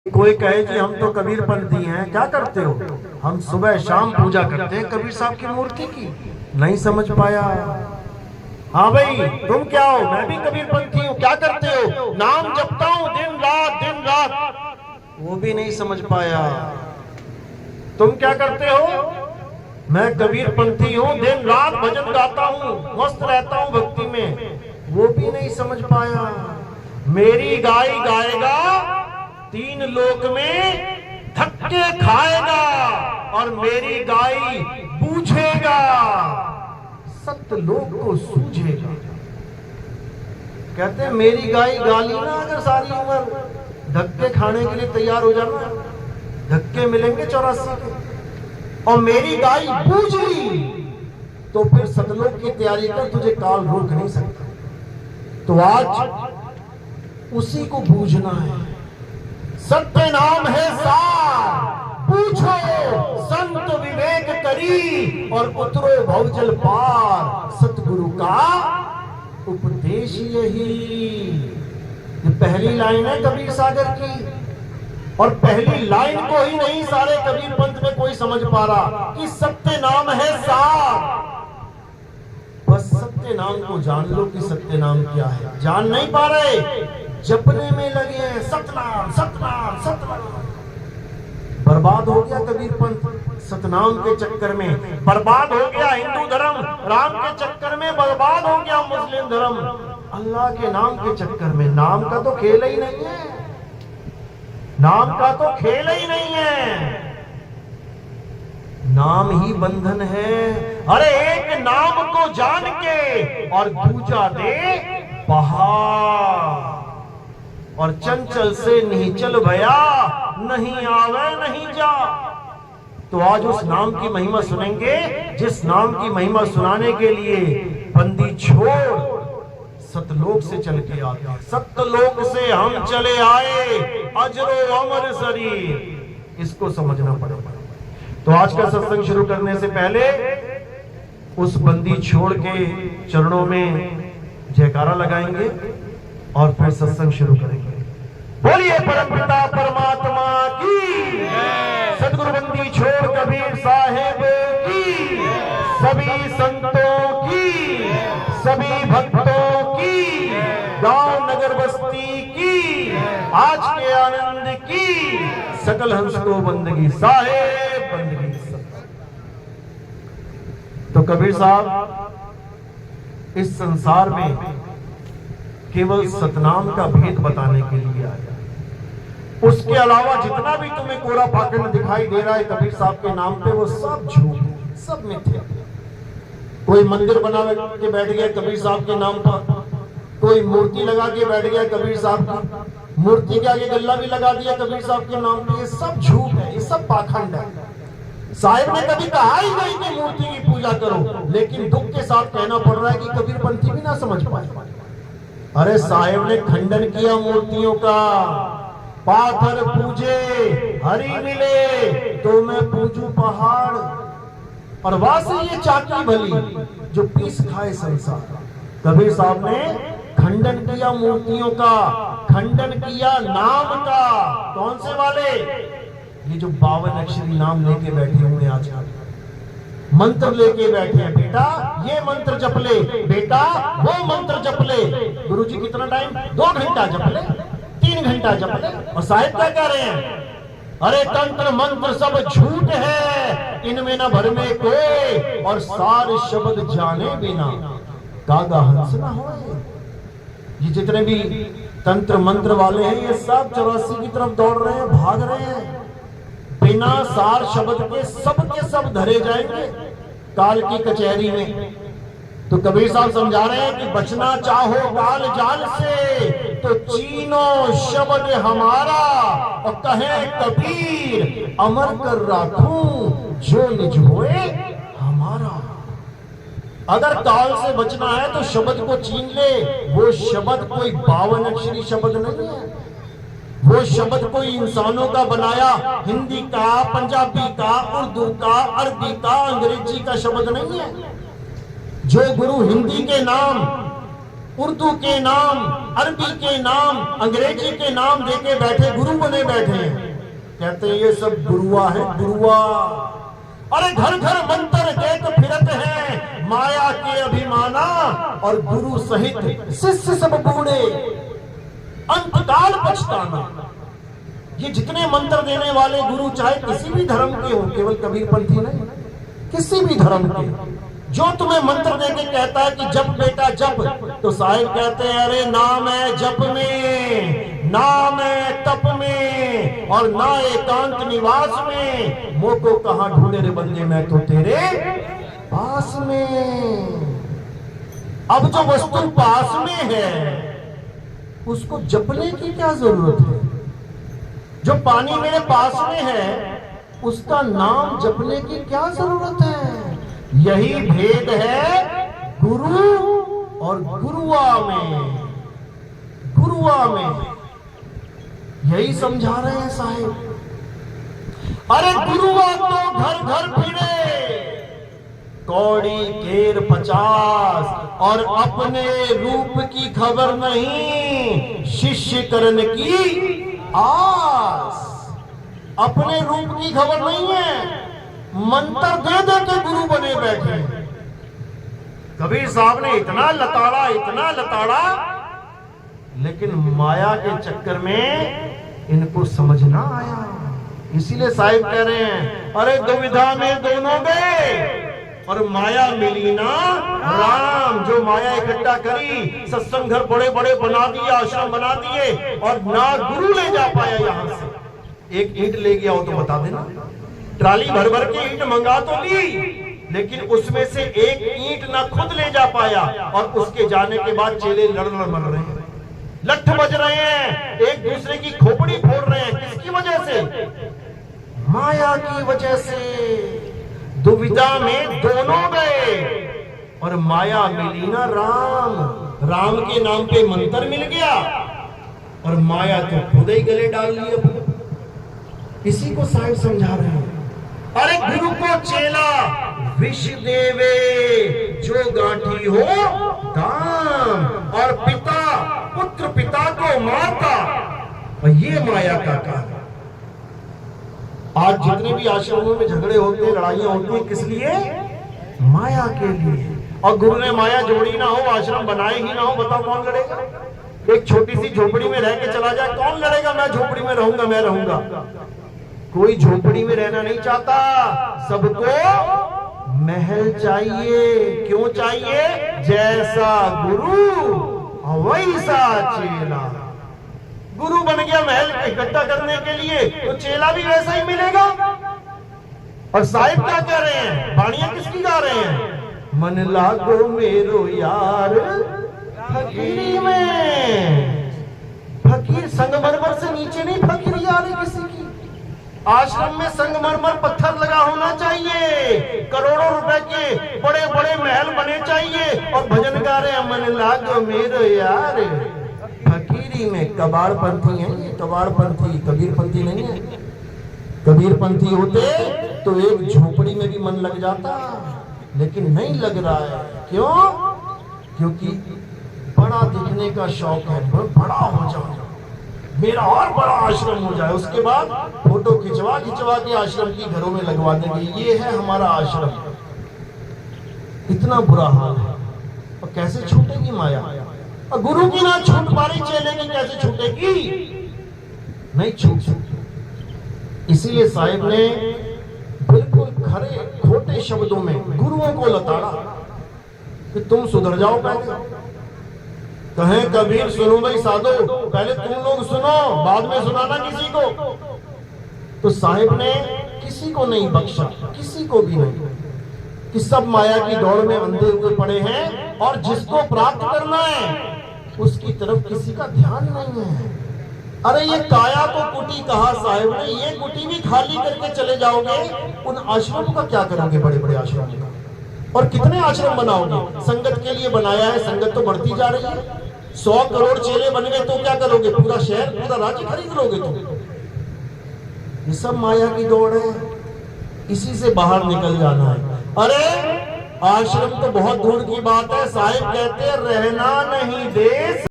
कोई कहे कि हम तो कबीर पंथी हैं, क्या करते हो? हम सुबह शाम पूजा करते हैं कबीर साहब की मूर्ति की। नहीं समझ पाया। हाँ भाई, तुम क्या हो? मैं भी कबीर पंथी हूँ। क्या करते हो? नाम जपता हूँ दिन रात दिन रात। वो भी नहीं समझ पाया। तुम क्या करते हो? मैं कबीर पंथी हूँ, दिन रात भजन गाता हूँ, मस्त रहता हूँ भक्ति में। वो भी नहीं समझ पाया। मेरी गाय गाएगा, तीन लोक में धक्के खाएगा, और मेरी गाय बूझेगा, सतलोक को सूझेगा। कहते हैं मेरी गाय गाली ना अगर सारी उम्र, धक्के खाने के लिए तैयार हो जाना, धक्के मिलेंगे 84 के। और मेरी गाय बूझ ली तो फिर सतलोक की तैयारी कर, तुझे काल रोक नहीं सकता। तो आज उसी को बूझना है। सत्य नाम है सार, पूछो संत विवेक करी, और उतरो भवजल पार, सतगुरु का उपदेश यही। ये पहली लाइन है कबीर सागर की, और पहली लाइन को ही नहीं सारे कबीर पंथ में कोई समझ पा रहा कि सत्य नाम है सार। बस सत्य नाम को जान लो कि सत्य नाम क्या है। जान नहीं पा रहे, जपने में लगे हैं सतनाम सतनाम सतनाम। बर्बाद हो गया कबीर पंथ सतनाम के चक्कर में। बर्बाद हो गया हिंदू धर्म राम के चक्कर में। बर्बाद हो गया मुस्लिम धर्म अल्लाह के नाम के चक्कर में। नाम का तो खेल ही नहीं है, नाम का तो खेल ही नहीं है। नाम ही बंधन है। अरे एक नाम को जान के और दूजा दे पहाड़, और चंचल से निश्चल भया, नहीं आवे नहीं जा। तो आज उस नाम की महिमा सुनेंगे जिस नाम की महिमा सुनाने के लिए बंदी छोड़ सतलोक से चल के आते। सतलोक से हम चले आए, अजरो अमर शरीर। इसको समझना पड़ेगा। तो आज का सत्संग शुरू करने से पहले उस बंदी छोड़ के चरणों में जयकारा लगाएंगे और फिर सत्संग शुरू करेंगे। बोलिए परमपिता परमात्मा की, सतगुरु बंदी छोड़ कबीर साहेब की, सभी संतों की, सभी भक्तों की, गांव नगर बस्ती की, आज के आनंद की, सकल हंस को बंदगी साहेब बंदगी। तो कबीर साहब इस संसार में केवल सतनाम का भेद बताने के लिए आया। उसके अलावा जितना भी तुम्हें कोरा पाखंड दिखाई दे रहा है कबीर साहब के नाम पे, वो सब झूठ है, सब मिथ्या। कोई मंदिर बना के बैठ गया कबीर साहब के नाम पर, कोई मूर्ति लगा के बैठ गया कबीर साहब की, मूर्ति के आगे गल्ला भी लगा दिया कबीर साहब के नाम पे। ये सब झूठ है, ये सब पाखंड है। साहिब ने कभी कहा ही नहीं कि मूर्ति की पूजा करो, लेकिन दुख के साथ कहना पड़ रहा है कि कबीर पंथी भी ना समझ पाए। अरे साहिब ने खंडन किया मूर्तियों का। पाथर पूजे हरि मिले, तो मैं पूजू पहाड़, और वासे ये चाकी भली जो पीस खाए संसार। कबीर साहब ने खंडन किया मूर्तियों का, खंडन किया नाम का। कौन से वाले? ये जो 52 अक्षरी नाम लेके बैठे हुए आज मंत्र लेके बैठे हैं। बेटा ये मंत्र जप ले, बेटा वो मंत्र जप ले। गुरुजी कितना टाइम? 2 घंटा जप ले, 3 घंटा जप ले। और साहिब क्या कह रहे हैं? अरे तंत्र मंत्र सब झूठ है, इनमें न भर में कोई, और सार शब्द जाने बिना कागा हंस ना हो। ये जितने भी तंत्र मंत्र वाले हैं ये सब 84 की तरफ दौड़ रहे हैं, भाग रहे हैं। बिना सार शब्द के सब धरे जाएंगे काल की कचहरी में। तो कबीर साहब समझा रहे हैं कि बचना चाहो काल जाल से, तो चीनो शब्द हमारा, और कहे कबीर अमर कर राखूं जो निज होए हमारा। अगर काल से बचना है तो शब्द को छीन ले। वो शब्द कोई 52 अक्षरी शब्द नहीं है, वो शब्द कोई इंसानों का बनाया हिंदी का, पंजाबी का, उर्दू का, अरबी का, अंग्रेजी का शब्द नहीं है। जो गुरु हिंदी के नाम उर्दू के नाम, अरबी के नाम, अंग्रेजी के नाम देके बैठे गुरु बने बैठे हैं। कहते हैं ये सब गुरुआ है, गुरुआ। अरे घर घर मंत्र देख फिरत है माया के अभिमाना, और गुरु सहित शिष्य सब बूढ़े अंतकाल पछताना। ये जितने मंत्र देने वाले गुरु चाहे किसी भी धर्म के हो, केवल कबीरपंथी नहीं, किसी भी धर्म के, जो तुम्हें मंत्र देके कहता है कि जप बेटा जप, तो साहिब कहते हैं अरे नाम है जप में, नाम है तप में, और ना एकांत निवास में। मोह को कहां ढूंढे रे बंदे, मैं तो तेरे पास में। अब जो वस्तु पास में है उसको जपने की क्या जरूरत है? जो पानी मेरे पास में है उसका नाम जपने की क्या जरूरत है? यही भेद है गुरु और गुरुआ में, गुरुआ में। यही समझा रहे हैं साहिब। अरे गुरुआ तो घर घर फिरे, कौड़ी केर 50, और अपने रूप की खबर नहीं, शिष्य करण की आस। अपने रूप की खबर नहीं है, मंत्र दे दे के गुरु बने बैठे। कबीर साहब ने इतना लताड़ा, इतना लताड़ा, लेकिन माया के चक्कर में इनको समझ ना आया। इसीलिए साहिब कह रहे हैं अरे दुविधा में दोनों गए, और माया मिली ना राम। जो माया इकट्ठा करी, सत्संग घर बड़े बड़े बना दिए, आश्रम बना दिए, और ना गुरु ले जा पाया यहां से। एक ईंट ले गया हो तो बता देना, ट्राली भर भर के ईंट मंगा तो ली, लेकिन उसमें से एक ईंट ना खुद ले जा पाया, और उसके जाने के बाद चेले लड़ लड़ मर रहे हैं, लठ बज रहे हैं, एक दूसरे की खोपड़ी फोड़ रहे हैं। किसकी वजह से? माया की वजह से। दुविधा में दोनों गए, और माया मिली ना राम। राम के नाम पे मंत्र मिल गया, और माया तो खुद ही गले डाल लिया। इसी को साहिब समझा रहे हैं। अरे गुरु को चेला विष देवे, जो गांठी हो दाम, और पिता पुत्र पिता को मारता, और ये माया का काम। आज जितने भी आश्रमों में झगड़े होते हैं, लड़ाइयां होती हैं, किस लिए? माया के लिए। और गुरु ने माया जोड़ी ना हो, आश्रम बनाए ही ना हो, बताओ कौन लड़ेगा? एक छोटी सी झोपड़ी में रह के चला जाए, कौन लड़ेगा? मैं झोपड़ी में रहूंगा, मैं रहूंगा। कोई झोपड़ी में रहना नहीं चाहता, सबको महल चाहिए। क्यों चाहिए? जैसा गुरु वैसा चेला। गुरु बन गया महल इकट्ठा करने के लिए, तो चेला भी वैसा ही मिलेगा। और साहिब क्या कह रहे हैं? बाणियां किसकी गा रहे हैं? मन लागो मेरो यार फकीरी में। फकीर संगमरमर से नीचे नहीं फकीरी आ रही किसी की। आश्रम में संगमरमर पत्थर लगा होना चाहिए, करोड़ों रुपए के बड़े बड़े महल बने चाहिए, और भजन गा रहे हैं मन लागो मेरो यार फकीरी में। कबाड़पंथी है ये, कबाड़पंथी, कबीरपंथी नहीं है। कबीरपंथी होते तो एक झोपड़ी में भी मन लग जाता, लेकिन नहीं लग रहा है। क्यों? क्योंकि बड़ा दिखने का शौक है, बड़ा हो जाओ, मेरा और बड़ा आश्रम हो जाए, उसके बाद फोटो खिंचवा खिंचवा के आश्रम की घरों में लगवा देंगे, ये है हमारा आश्रम। इतना बुरा हाल है। और कैसे छूटेगी माया? और गुरु की ना छूट पारी, चेले की कैसे छूटेगी? नहीं छूट सकती। इसीलिए साहिब ने बिल्कुल खरे खोटे शब्दों में गुरुओं को लताड़ा कि तुम सुधर जाओ। पहले कहें कबीर सुनो भाई साधो, पहले तुम लोग सुनो, बाद में सुनाना किसी को। तो साहिब ने किसी को नहीं बख्शा, किसी को भी नहीं, कि सब माया की दौड़ में अंधे हुए पड़े हैं, और जिसको प्राप्त करना है उसकी तरफ किसी का ध्यान नहीं है। अरे ये काया को कुटी कहा साहिब ने, ये कुटी भी खाली करके चले जाओगे, उन आश्रमों का क्या करोगे? बड़े बड़े आश्रमों का। और कितने आश्रम बनाओगे? संगत के लिए बनाया है, संगत तो बढ़ती जा रही है। 100 करोड़ चेले बन गए तो क्या करोगे? पूरा शहर, पूरा राज्य खरीद लोगे तुम? ये सब माया की दौड़ है, इसी से बाहर निकल जाना है। अरे आश्रम तो बहुत दूर की बात है। साहिब कहते हैं रहना नहीं देश